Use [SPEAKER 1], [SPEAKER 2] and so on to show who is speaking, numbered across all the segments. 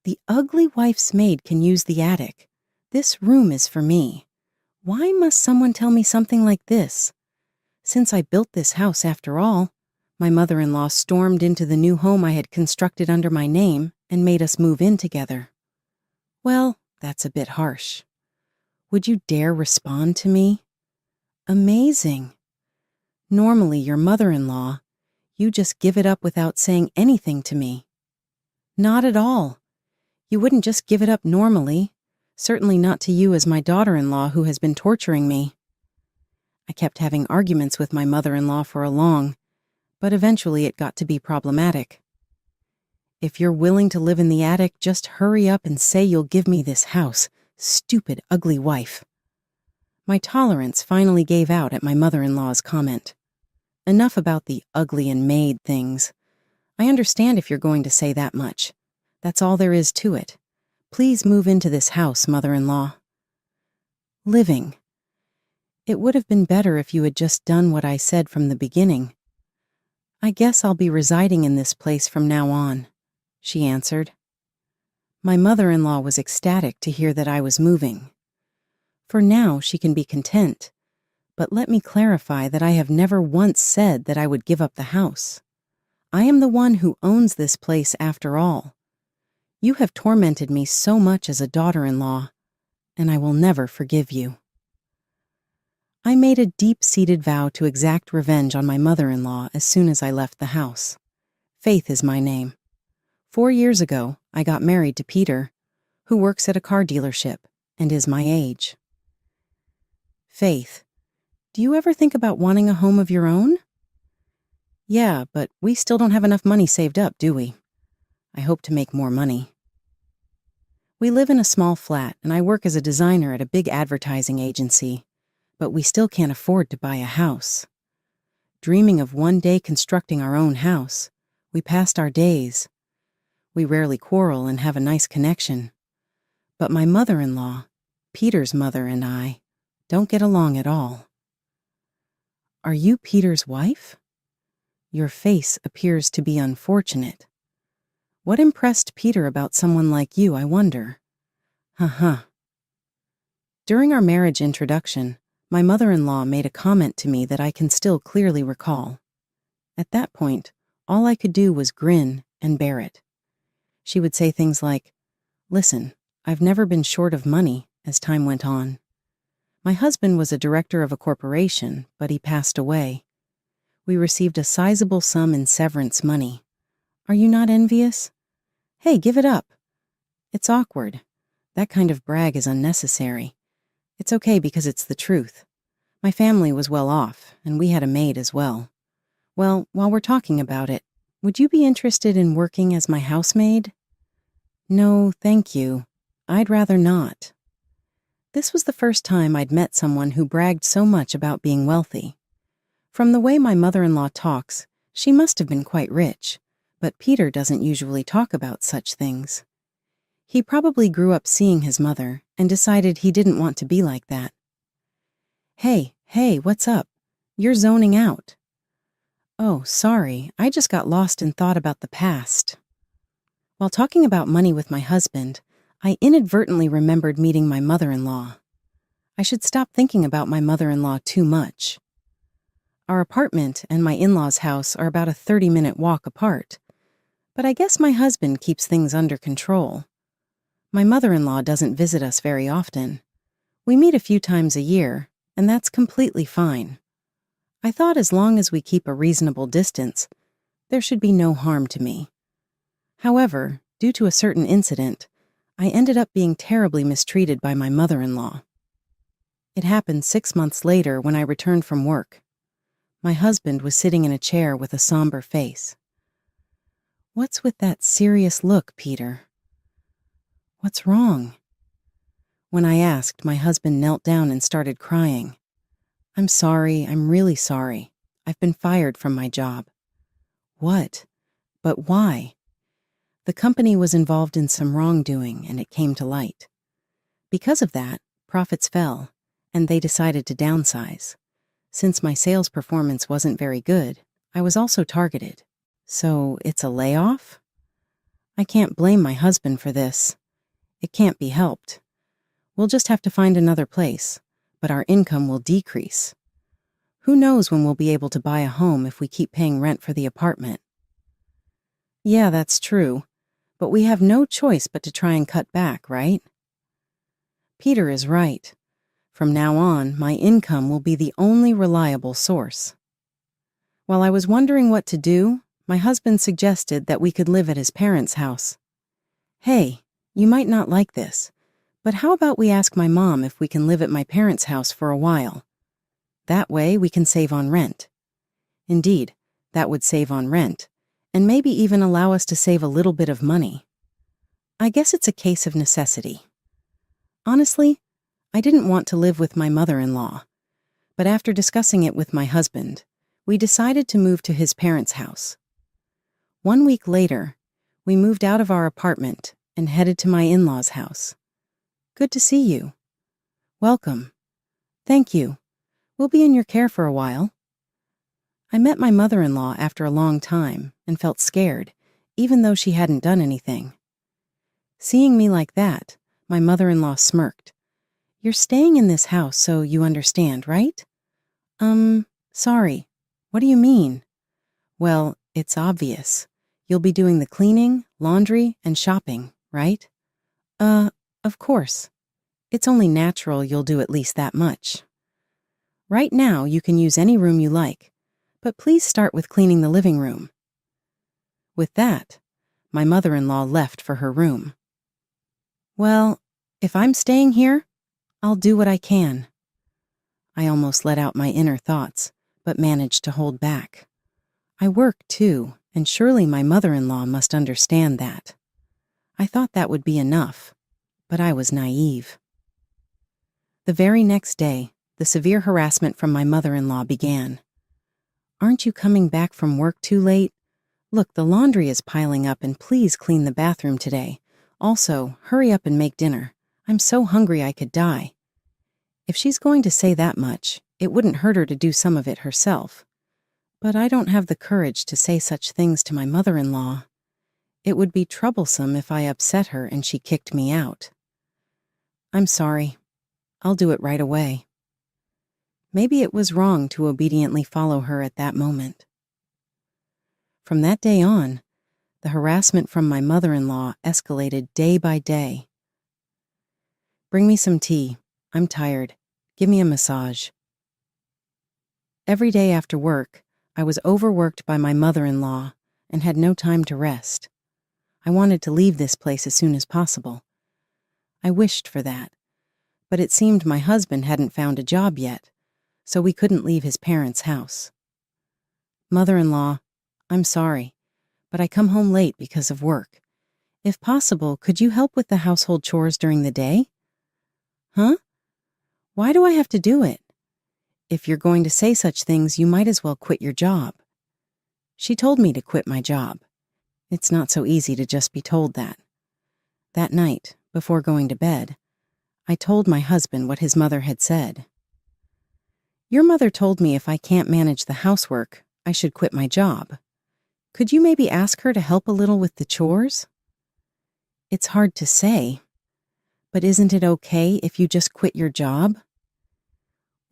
[SPEAKER 1] The ugly wife's maid can use the attic. This room is for me. Why must someone tell me something like this? Since I built this house, after all, my mother-in-law stormed into the new home I had constructed under my name and made us move in together. Well, that's a bit harsh. Would you dare respond to me? Amazing. Normally, your mother-in-law, you just give it up without saying anything to me. Not at all. You wouldn't just give it up normally, certainly not to you as my daughter-in-law who has been torturing me. I kept having arguments with my mother-in-law for a long, but eventually it got to be problematic. If you're willing to live in the attic, just hurry up and say you'll give me this house, stupid, ugly wife. My tolerance finally gave out at my mother-in-law's comment. Enough about the ugly and maid things. I understand if you're going to say that much. That's all there is to it. Please move into this house, mother-in-law. Living. It would have been better if you had just done what I said from the beginning. I guess I'll be residing in this place from now on, she answered. My mother-in-law was ecstatic to hear that I was moving. For now, she can be content, but let me clarify that I have never once said that I would give up the house. I am the one who owns this place after all. You have tormented me so much as a daughter-in-law, and I will never forgive you. I made a deep-seated vow to exact revenge on my mother-in-law as soon as I left the house. Faith is my name. 4 years ago, I got married to Peter, who works at a car dealership and is my age. Faith, do you ever think about wanting a home of your own? Yeah, but we still don't have enough money saved up, do we? I hope to make more money. We live in a small flat, and I work as a designer at a big advertising agency, but we still can't afford to buy a house. Dreaming of one day constructing our own house, we passed our days. We rarely quarrel and have a nice connection. But my mother-in-law, Peter's mother, and I don't get along at all. Are you Peter's wife? Your face appears to be unfortunate. What impressed Peter about someone like you, I wonder? During our marriage introduction, my mother-in-law made a comment to me that I can still clearly recall. At that point, all I could do was grin and bear it. She would say things like, "Listen, I've never been short of money," as time went on. My husband was a director of a corporation, but he passed away. We received a sizable sum in severance money. Are you not envious? Hey, give it up. It's awkward. That kind of brag is unnecessary. It's okay because it's the truth. My family was well off, and we had a maid as well. Well, while we're talking about it, would you be interested in working as my housemaid? No, thank you. I'd rather not. This was the first time I'd met someone who bragged so much about being wealthy. From the way my mother-in-law talks, she must have been quite rich, but Peter doesn't usually talk about such things. He probably grew up seeing his mother and decided he didn't want to be like that. Hey, what's up? You're zoning out. Oh, sorry, I just got lost in thought about the past. While talking about money with my husband, I inadvertently remembered meeting my mother-in-law. I should stop thinking about my mother-in-law too much. Our apartment and my in-laws' house are about a 30-minute walk apart, but I guess my husband keeps things under control. My mother-in-law doesn't visit us very often. We meet a few times a year, and that's completely fine. I thought as long as we keep a reasonable distance, there should be no harm to me. However, due to a certain incident, I ended up being terribly mistreated by my mother-in-law. It happened 6 months later when I returned from work. My husband was sitting in a chair with a somber face. What's with that serious look, Peter? What's wrong? When I asked, my husband knelt down and started crying. I'm sorry, I'm really sorry. I've been fired from my job. What? But why? The company was involved in some wrongdoing and it came to light. Because of that, profits fell, and they decided to downsize. Since my sales performance wasn't very good, I was also targeted. So it's a layoff? I can't blame my husband for this. It can't be helped. We'll just have to find another place, but our income will decrease. Who knows when we'll be able to buy a home if we keep paying rent for the apartment? Yeah, that's true, but we have no choice but to try and cut back, right? Peter is right. From now on, my income will be the only reliable source. While I was wondering what to do, my husband suggested that we could live at his parents' house. Hey, you might not like this, but how about we ask my mom if we can live at my parents' house for a while? That way we can save on rent. Indeed, that would save on rent, and maybe even allow us to save a little bit of money. I guess it's a case of necessity. Honestly, I didn't want to live with my mother-in-law, but after discussing it with my husband, we decided to move to his parents' house. 1 week later, we moved out of our apartment and headed to my in-laws' house. Good to see you. Welcome. Thank you. We'll be in your care for a while. I met my mother-in-law after a long time and felt scared, even though she hadn't done anything. Seeing me like that, my mother-in-law smirked. You're staying in this house, so you understand, right? Sorry. What do you mean? Well, it's obvious. You'll be doing the cleaning, laundry, and shopping, right? Of course. It's only natural you'll do at least that much. Right now, you can use any room you like, but please start with cleaning the living room. With that, my mother-in-law left for her room. Well, if I'm staying here, I'll do what I can. I almost let out my inner thoughts, but managed to hold back. I work too, and surely my mother-in-law must understand that. I thought that would be enough, but I was naive. The very next day, the severe harassment from my mother-in-law began. Aren't you coming back from work too late? Look, the laundry is piling up and please clean the bathroom today. Also, hurry up and make dinner. I'm so hungry I could die. If she's going to say that much, it wouldn't hurt her to do some of it herself. But I don't have the courage to say such things to my mother-in-law. It would be troublesome if I upset her and she kicked me out. I'm sorry. I'll do it right away. Maybe it was wrong to obediently follow her at that moment. From that day on, the harassment from my mother-in-law escalated day by day. Bring me some tea. I'm tired. Give me a massage. Every day after work, I was overworked by my mother-in-law and had no time to rest. I wanted to leave this place as soon as possible. I wished for that, but it seemed my husband hadn't found a job yet, so we couldn't leave his parents' house. Mother-in-law, I'm sorry, but I come home late because of work. If possible, could you help with the household chores during the day? Huh? Why do I have to do it? If you're going to say such things, you might as well quit your job. She told me to quit my job. It's not so easy to just be told that. That night, before going to bed, I told my husband what his mother had said. Your mother told me if I can't manage the housework, I should quit my job. Could you maybe ask her to help a little with the chores? It's hard to say, but isn't it okay if you just quit your job?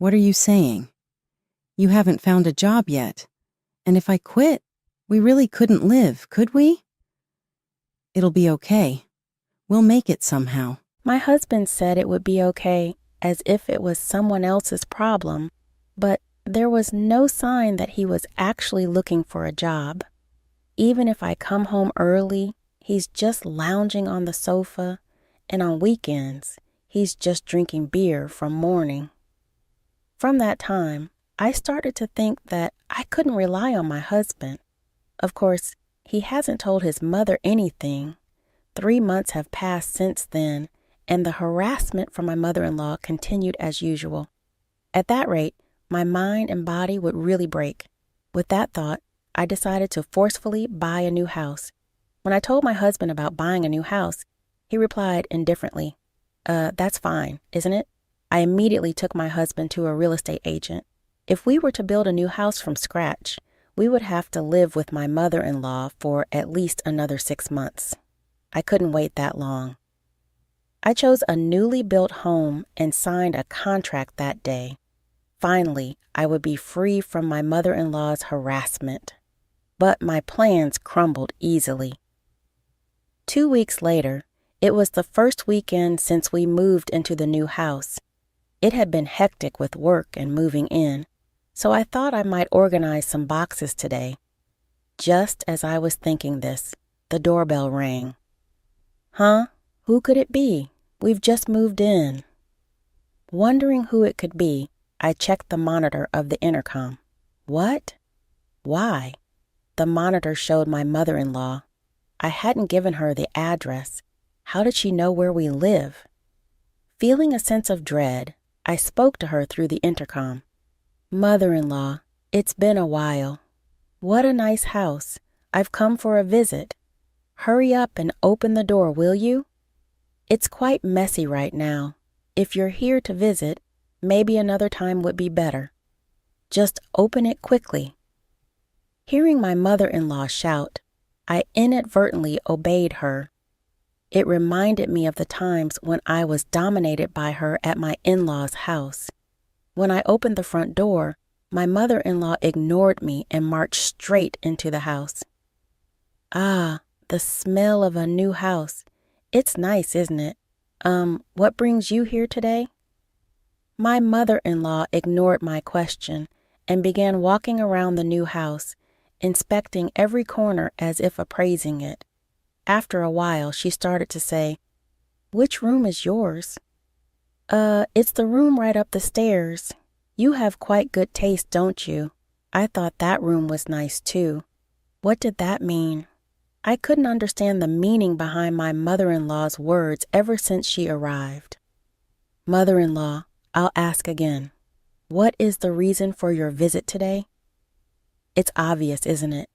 [SPEAKER 1] What are you saying? You haven't found a job yet, and if I quit, we really couldn't live, could we? It'll be okay. We'll make it somehow.
[SPEAKER 2] My husband said it would be okay, as if it was someone else's problem, but there was no sign that he was actually looking for a job. Even if I come home early, he's just lounging on the sofa, and on weekends, he's just drinking beer from morning. From that time, I started to think that I couldn't rely on my husband. Of course, he hasn't told his mother anything. 3 months have passed since then, and the harassment from my mother-in-law continued as usual. At that rate, my mind and body would really break. With that thought, I decided to forcefully buy a new house. When I told my husband about buying a new house, he replied indifferently, that's fine, isn't it? I immediately took my husband to a real estate agent. If we were to build a new house from scratch, we would have to live with my mother-in-law for at least another 6 months. I couldn't wait that long. I chose a newly built home and signed a contract that day. Finally, I would be free from my mother-in-law's harassment. But my plans crumbled easily. 2 weeks later, it was the first weekend since we moved into the new house. It had been hectic with work and moving in, so I thought I might organize some boxes today. Just as I was thinking this, the doorbell rang. Huh? Who could it be? We've just moved in. Wondering who it could be, I checked the monitor of the intercom. What? Why? The monitor showed my mother-in-law. I hadn't given her the address. How did she know where we live? Feeling a sense of dread, I spoke to her through the intercom. Mother-in-law, it's been a while. What a nice house. I've come for a visit. Hurry up and open the door, will you? It's quite messy right now. If you're here to visit, maybe another time would be better. Just open it quickly. Hearing my mother-in-law shout, I inadvertently obeyed her. It reminded me of the times when I was dominated by her at my in-laws' house. When I opened the front door, my mother-in-law ignored me and marched straight into the house. Ah, the smell of a new house. It's nice, isn't it? What brings you here today? My mother-in-law ignored my question and began walking around the new house, inspecting every corner as if appraising it. After a while, she started to say, "Which room is yours?" It's the room right up the stairs. You have quite good taste, don't you? I thought that room was nice too. What did that mean? I couldn't understand the meaning behind my mother-in-law's words ever since she arrived. Mother-in-law, I'll ask again. What is the reason for your visit today? It's obvious, isn't it?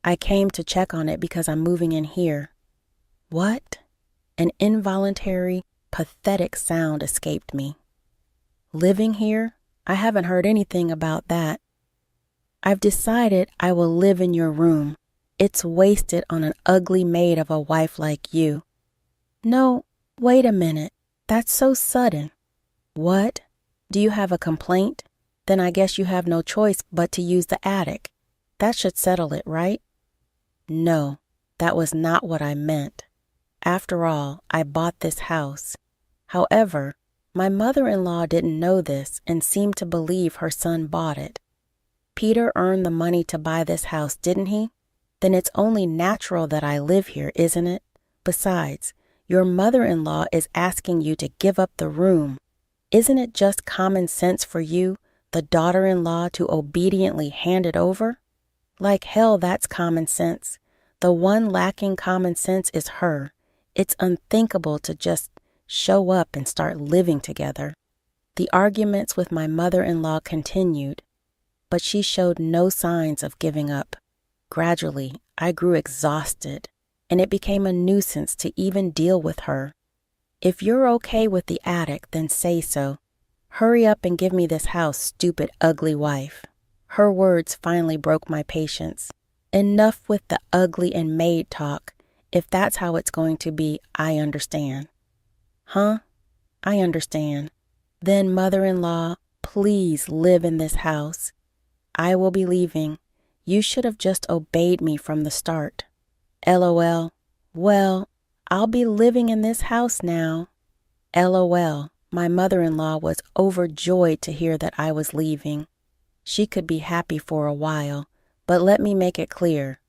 [SPEAKER 2] I came to check on it because I'm moving in here. What? An involuntary, pathetic sound escaped me. Living here? I haven't heard anything about that. I've decided I will live in your room. It's wasted on an ugly maid of a wife like you. No, wait a minute. That's so sudden. What? Do you have a complaint? Then I guess you have no choice but to use the attic. That should settle it, right? No, that was not what I meant. After all, I bought this house. However, my mother-in-law didn't know this and seemed to believe her son bought it. Peter earned the money to buy this house, didn't he? Then it's only natural that I live here, isn't it? Besides, your mother-in-law is asking you to give up the room. Isn't it just common sense for you, the daughter-in-law, to obediently hand it over? Like hell, that's common sense. The one lacking common sense is her. It's unthinkable to just show up and start living together. The arguments with my mother-in-law continued, but she showed no signs of giving up. Gradually, I grew exhausted, and it became a nuisance to even deal with her. If you're okay with the attic, then say so. Hurry up and give me this house, stupid, ugly wife. Her words finally broke my patience. Enough with the ugly and maid talk. If that's how it's going to be, I understand. Huh? I understand. Then, mother-in-law, please live in this house. I will be leaving. You should have just obeyed me from the start. LOL. Well, I'll be living in this house now. LOL. My mother-in-law was overjoyed to hear that I was leaving. She could be happy for a while, but let me make it clear.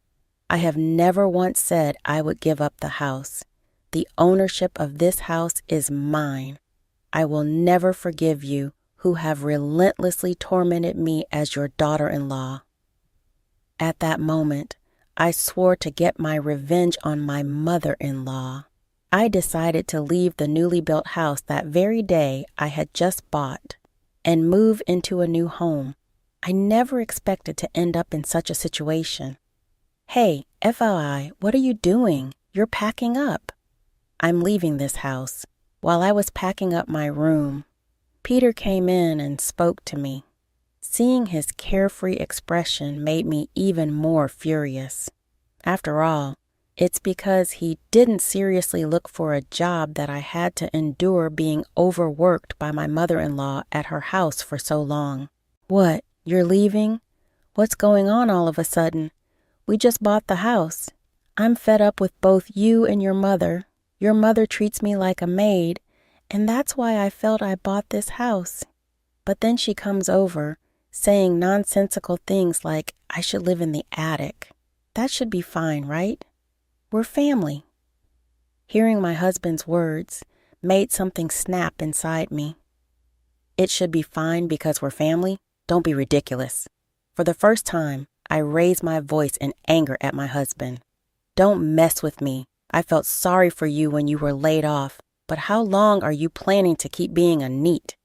[SPEAKER 2] I have never once said I would give up the house. The ownership of this house is mine. I will never forgive you who have relentlessly tormented me as your daughter-in-law. At that moment, I swore to get my revenge on my mother-in-law. I decided to leave the newly built house that very day I had just bought and move into a new home. I never expected to end up in such a situation. Hey, FYI, what are you doing? You're packing up. I'm leaving this house. While I was packing up my room, Peter came in and spoke to me. Seeing his carefree expression made me even more furious. After all, It's because he didn't seriously look for a job that I had to endure being overworked by my mother-in-law at her house for so long. What, you're leaving? What's going on all of a sudden? We just bought the house. I'm fed up with both you and your mother. Your mother treats me like a maid, and that's why I felt I bought this house. But then she comes over, saying nonsensical things like I should live in the attic. That should be fine, right? We're family. Hearing my husband's words made something snap inside me. It should be fine because we're family? Don't be ridiculous. For the first time, I raised my voice in anger at my husband. Don't mess with me. I felt sorry for you when you were laid off, but how long are you planning to keep being a NEET?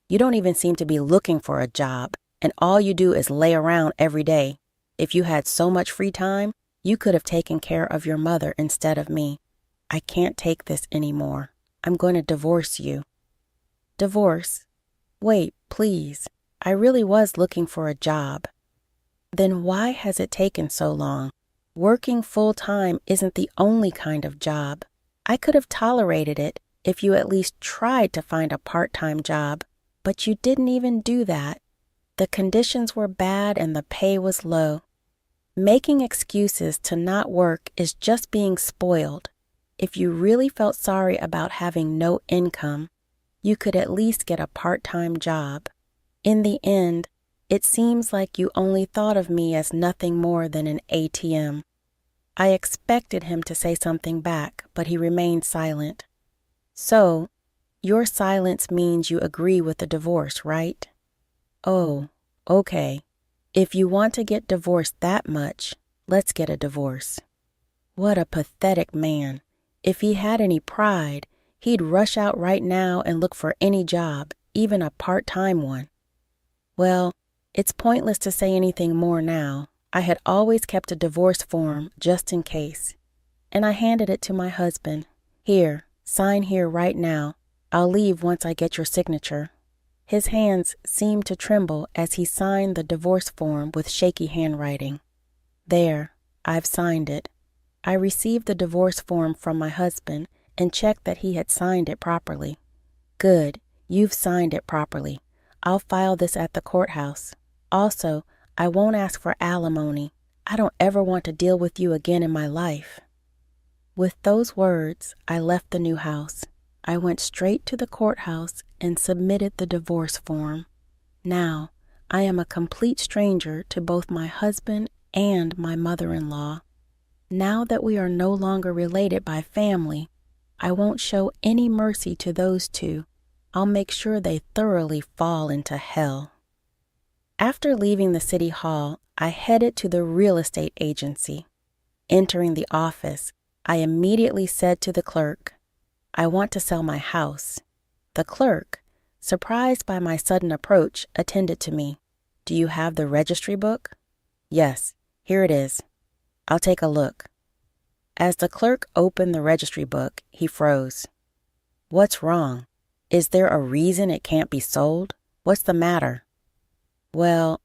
[SPEAKER 2] You don't even seem to be looking for a job, and all you do is lay around every day. If you had so much free time, you could have taken care of your mother instead of me. I can't take this anymore. I'm going to divorce you. Divorce? Wait, please. I really was looking for a job. Then why has it taken so long? Working full-time isn't the only kind of job. I could have tolerated it if you at least tried to find a part-time job, but you didn't even do that. The conditions were bad and the pay was low. Making excuses to not work is just being spoiled. If you really felt sorry about having no income, you could at least get a part-time job. In the end, it seems like you only thought of me as nothing more than an ATM. I expected him to say something back, but he remained silent. So, your silence means you agree with the divorce, right? Oh, okay. If you want to get divorced that much, let's get a divorce. What a pathetic man. If he had any pride, he'd rush out right now and look for any job, even a part-time one. Well, it's pointless to say anything more now. I had always kept a divorce form just in case. And I handed it to my husband. Here, sign here right now. I'll leave once I get your signature. His hands seemed to tremble as he signed the divorce form with shaky handwriting. There, I've signed it. I received the divorce form from my husband and checked that he had signed it properly. Good, you've signed it properly. I'll file this at the courthouse. Also, I won't ask for alimony. I don't ever want to deal with you again in my life. With those words, I left the new house. I went straight to the courthouse and submitted the divorce form. Now, I am a complete stranger to both my husband and my mother-in-law. Now that we are no longer related by family, I won't show any mercy to those two. I'll make sure they thoroughly fall into hell. After leaving the city hall, I headed to the real estate agency. Entering the office, I immediately said to the clerk, I want to sell my house. The clerk, surprised by my sudden approach, attended to me. Do you have the registry book? Yes, here it is. I'll take a look. As the clerk opened the registry book, he froze. What's wrong? Is there a reason it can't be sold? What's the matter? Well,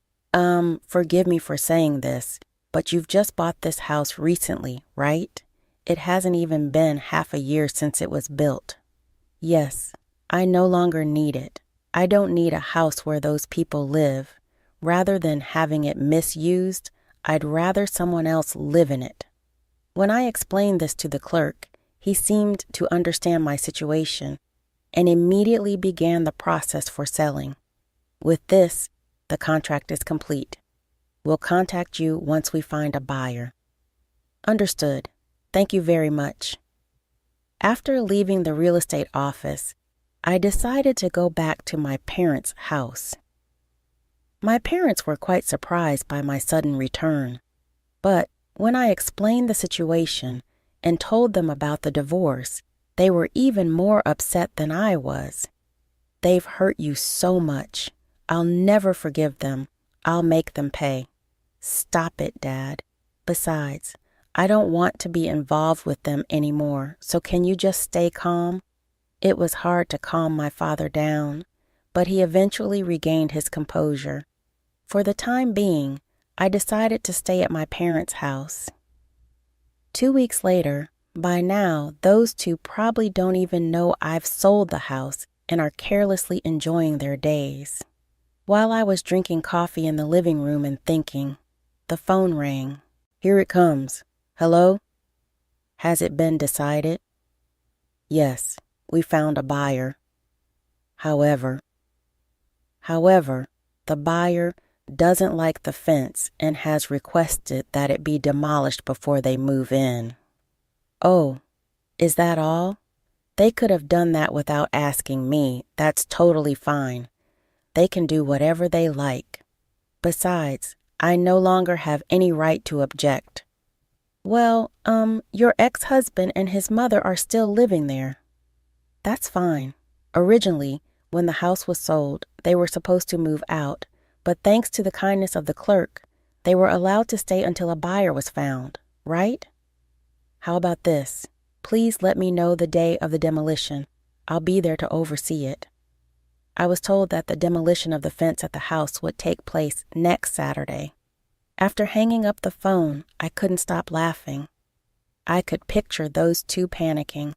[SPEAKER 2] forgive me for saying this, but you've just bought this house recently, right? It hasn't even been half a year since it was built. Yes, I no longer need it. I don't need a house where those people live. Rather than having it misused, I'd rather someone else live in it. When I explained this to the clerk, he seemed to understand my situation and immediately began the process for selling. With this, the contract is complete. We'll contact you once we find a buyer. Understood. Thank you very much. After leaving the real estate office, I decided to go back to my parents' house. My parents were quite surprised by my sudden return, but when I explained the situation and told them about the divorce, they were even more upset than I was. They've hurt you so much. I'll never forgive them. I'll make them pay. Stop it, Dad. Besides, I don't want to be involved with them anymore, so can you just stay calm? It was hard to calm my father down, but he eventually regained his composure. For the time being, I decided to stay at my parents' house. 2 weeks later, by now, those two probably don't even know I've sold the house and are carelessly enjoying their days. While I was drinking coffee in the living room and thinking, the phone rang. Here it comes. Hello? Has it been decided? Yes, we found a buyer. However, the buyer doesn't like the fence and has requested that it be demolished before they move in. Oh, is that all? They could have done that without asking me. That's totally fine. They can do whatever they like. Besides, I no longer have any right to object. Well, your ex-husband and his mother are still living there. That's fine. Originally, when the house was sold, they were supposed to move out, but thanks to the kindness of the clerk, they were allowed to stay until a buyer was found, right? How about this? Please let me know the day of the demolition. I'll be there to oversee it. I was told that the demolition of the fence at the house would take place next Saturday. After hanging up the phone, I couldn't stop laughing. I could picture those two panicking.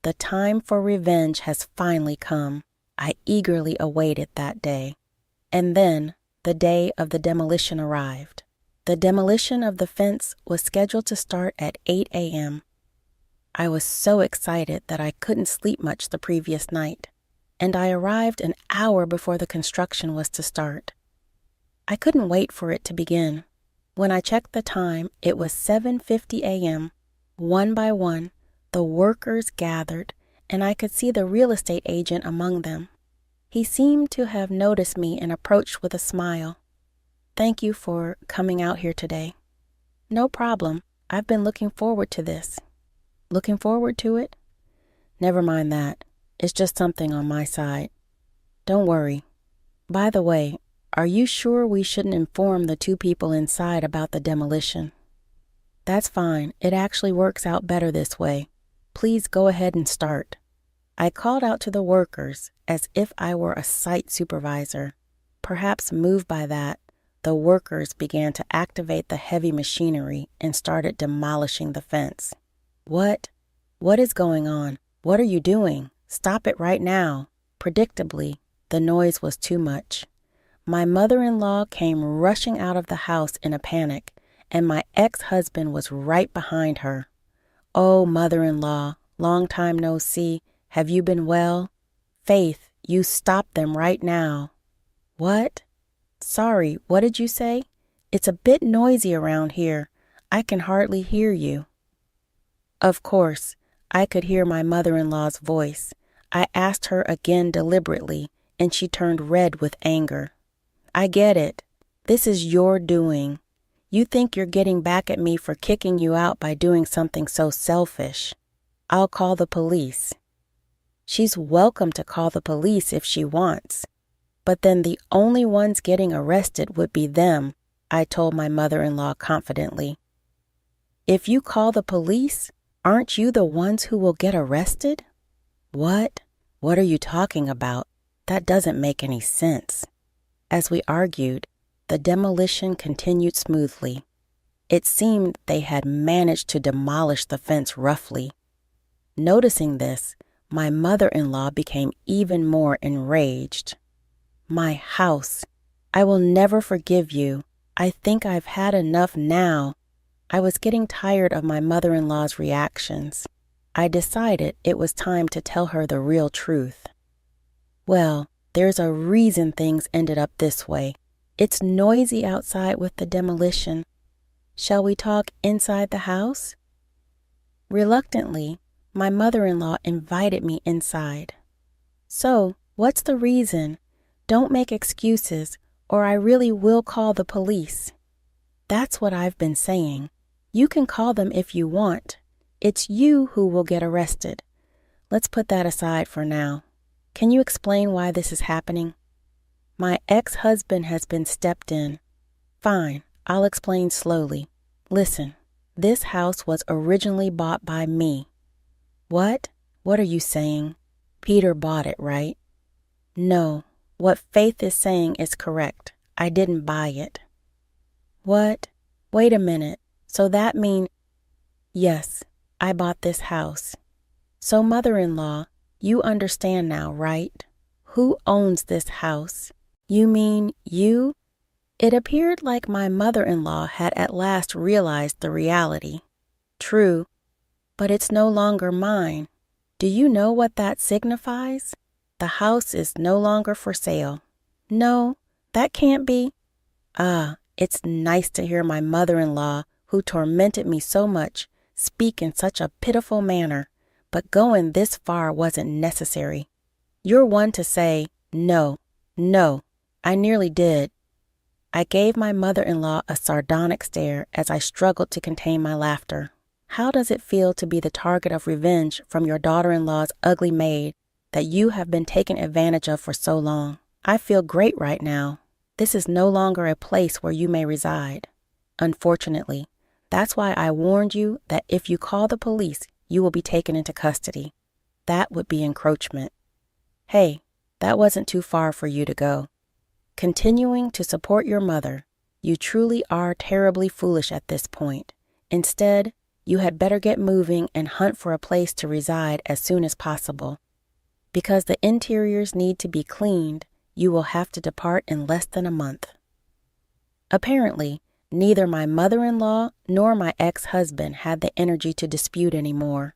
[SPEAKER 2] The time for revenge has finally come. I eagerly awaited that day. And then the day of the demolition arrived. The demolition of the fence was scheduled to start at 8 a.m. I was so excited that I couldn't sleep much the previous night, and I arrived an hour before the construction was to start. I couldn't wait for it to begin. When I checked the time, it was 7:50 a.m. One by one, the workers gathered, and I could see the real estate agent among them. He seemed to have noticed me and approached with a smile. Thank you for coming out here today. No problem. I've been looking forward to this. Looking forward to it? Never mind that. It's just something on my side. Don't worry. By the way, are you sure we shouldn't inform the two people inside about the demolition? That's fine. It actually works out better this way. Please go ahead and start. I called out to the workers as if I were a site supervisor. Perhaps moved by that, the workers began to activate the heavy machinery and started demolishing the fence. What? What is going on? What are you doing? Stop it right now. Predictably, the noise was too much. My mother-in-law came rushing out of the house in a panic, and my ex-husband was right behind her. Oh, mother-in-law, long time no see. Have you been well? Faith, you stop them right now. What? Sorry, what did you say? It's a bit noisy around here. I can hardly hear you. Of course, I could hear my mother-in-law's voice. I asked her again deliberately, and she turned red with anger. I get it. This is your doing. You think you're getting back at me for kicking you out by doing something so selfish. I'll call the police. She's welcome to call the police if she wants. But then the only ones getting arrested would be them, I told my mother-in-law confidently. If you call the police, aren't you the ones who will get arrested? What? What are you talking about? That doesn't make any sense. As we argued, the demolition continued smoothly. It seemed they had managed to demolish the fence roughly. Noticing this, my mother-in-law became even more enraged. My house. I will never forgive you. I think I've had enough now. I was getting tired of my mother-in-law's reactions. I decided it was time to tell her the real truth. Well, there's a reason things ended up this way. It's noisy outside with the demolition. Shall we talk inside the house? Reluctantly, my mother-in-law invited me inside. So, what's the reason? Don't make excuses, or I really will call the police. That's what I've been saying. You can call them if you want. It's you who will get arrested. Let's put that aside for now. Can you explain why this is happening? My ex-husband has been stepped in. Fine, I'll explain slowly. Listen, this house was originally bought by me. What? What are you saying? Peter bought it, right? No, what Faith is saying is correct. I didn't buy it. What? Wait a minute. So that means... Yes, I bought this house. So, mother-in-law, you understand now, right? Who owns this house? You mean you? It appeared like my mother-in-law had at last realized the reality. True, but it's no longer mine. Do you know what that signifies? The house is no longer for sale. No, that can't be. Ah, it's nice to hear my mother-in-law, who tormented me so much, speak in such a pitiful manner, but going this far wasn't necessary. You're one to say, no, no, I nearly did. I gave my mother-in-law a sardonic stare as I struggled to contain my laughter. How does it feel to be the target of revenge from your daughter-in-law's ugly maid that you have been taken advantage of for so long? I feel great right now. This is no longer a place where you may reside. Unfortunately, that's why I warned you that if you call the police, you will be taken into custody. That would be encroachment. Hey, that wasn't too far for you to go. Continuing to support your mother, you truly are terribly foolish at this point. Instead, you had better get moving and hunt for a place to reside as soon as possible. Because the interiors need to be cleaned, you will have to depart in less than a month. Apparently, neither my mother-in-law nor my ex-husband had the energy to dispute anymore.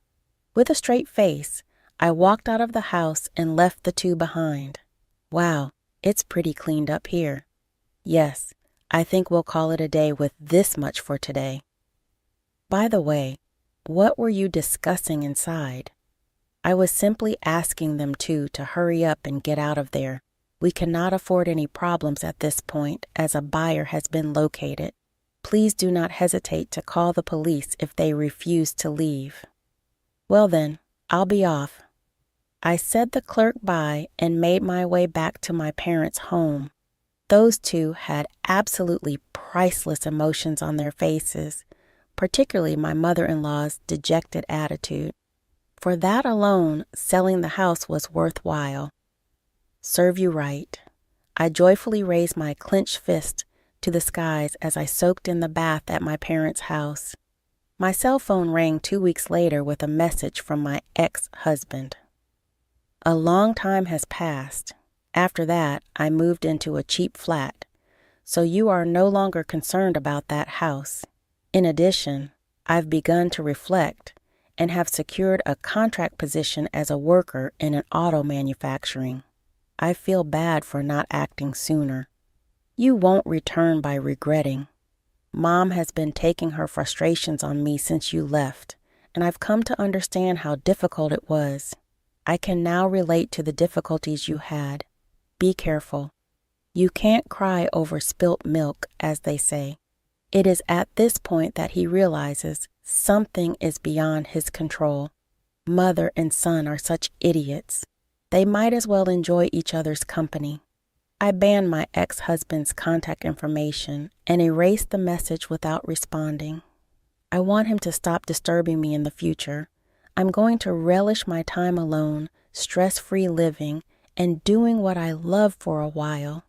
[SPEAKER 2] With a straight face, I walked out of the house and left the two behind. Wow, it's pretty cleaned up here. Yes, I think we'll call it a day with this much for today. By the way, what were you discussing inside? I was simply asking them two to hurry up and get out of there. We cannot afford any problems at this point as a buyer has been located. Please do not hesitate to call the police if they refuse to leave. Well then, I'll be off. I said the clerk bye and made my way back to my parents' home. Those two had absolutely priceless emotions on their faces, particularly my mother-in-law's dejected attitude. For that alone, selling the house was worthwhile. Serve you right. I joyfully raised my clenched fist to the skies as I soaked in the bath at my parents' house. My cell phone rang 2 weeks later with a message from my ex-husband. A long time has passed. After that, I moved into a cheap flat, so you are no longer concerned about that house. In addition, I've begun to reflect and have secured a contract position as a worker in an auto manufacturing. I feel bad for not acting sooner. You won't return by regretting. Mom has been taking her frustrations on me since you left, and I've come to understand how difficult it was. I can now relate to the difficulties you had. Be careful. You can't cry over spilt milk, as they say. It is at this point that he realizes something is beyond his control. Mother and son are such idiots. They might as well enjoy each other's company. I banned my ex-husband's contact information and erased the message without responding. I want him to stop disturbing me in the future. I'm going to relish my time alone, stress-free living, and doing what I love for a while.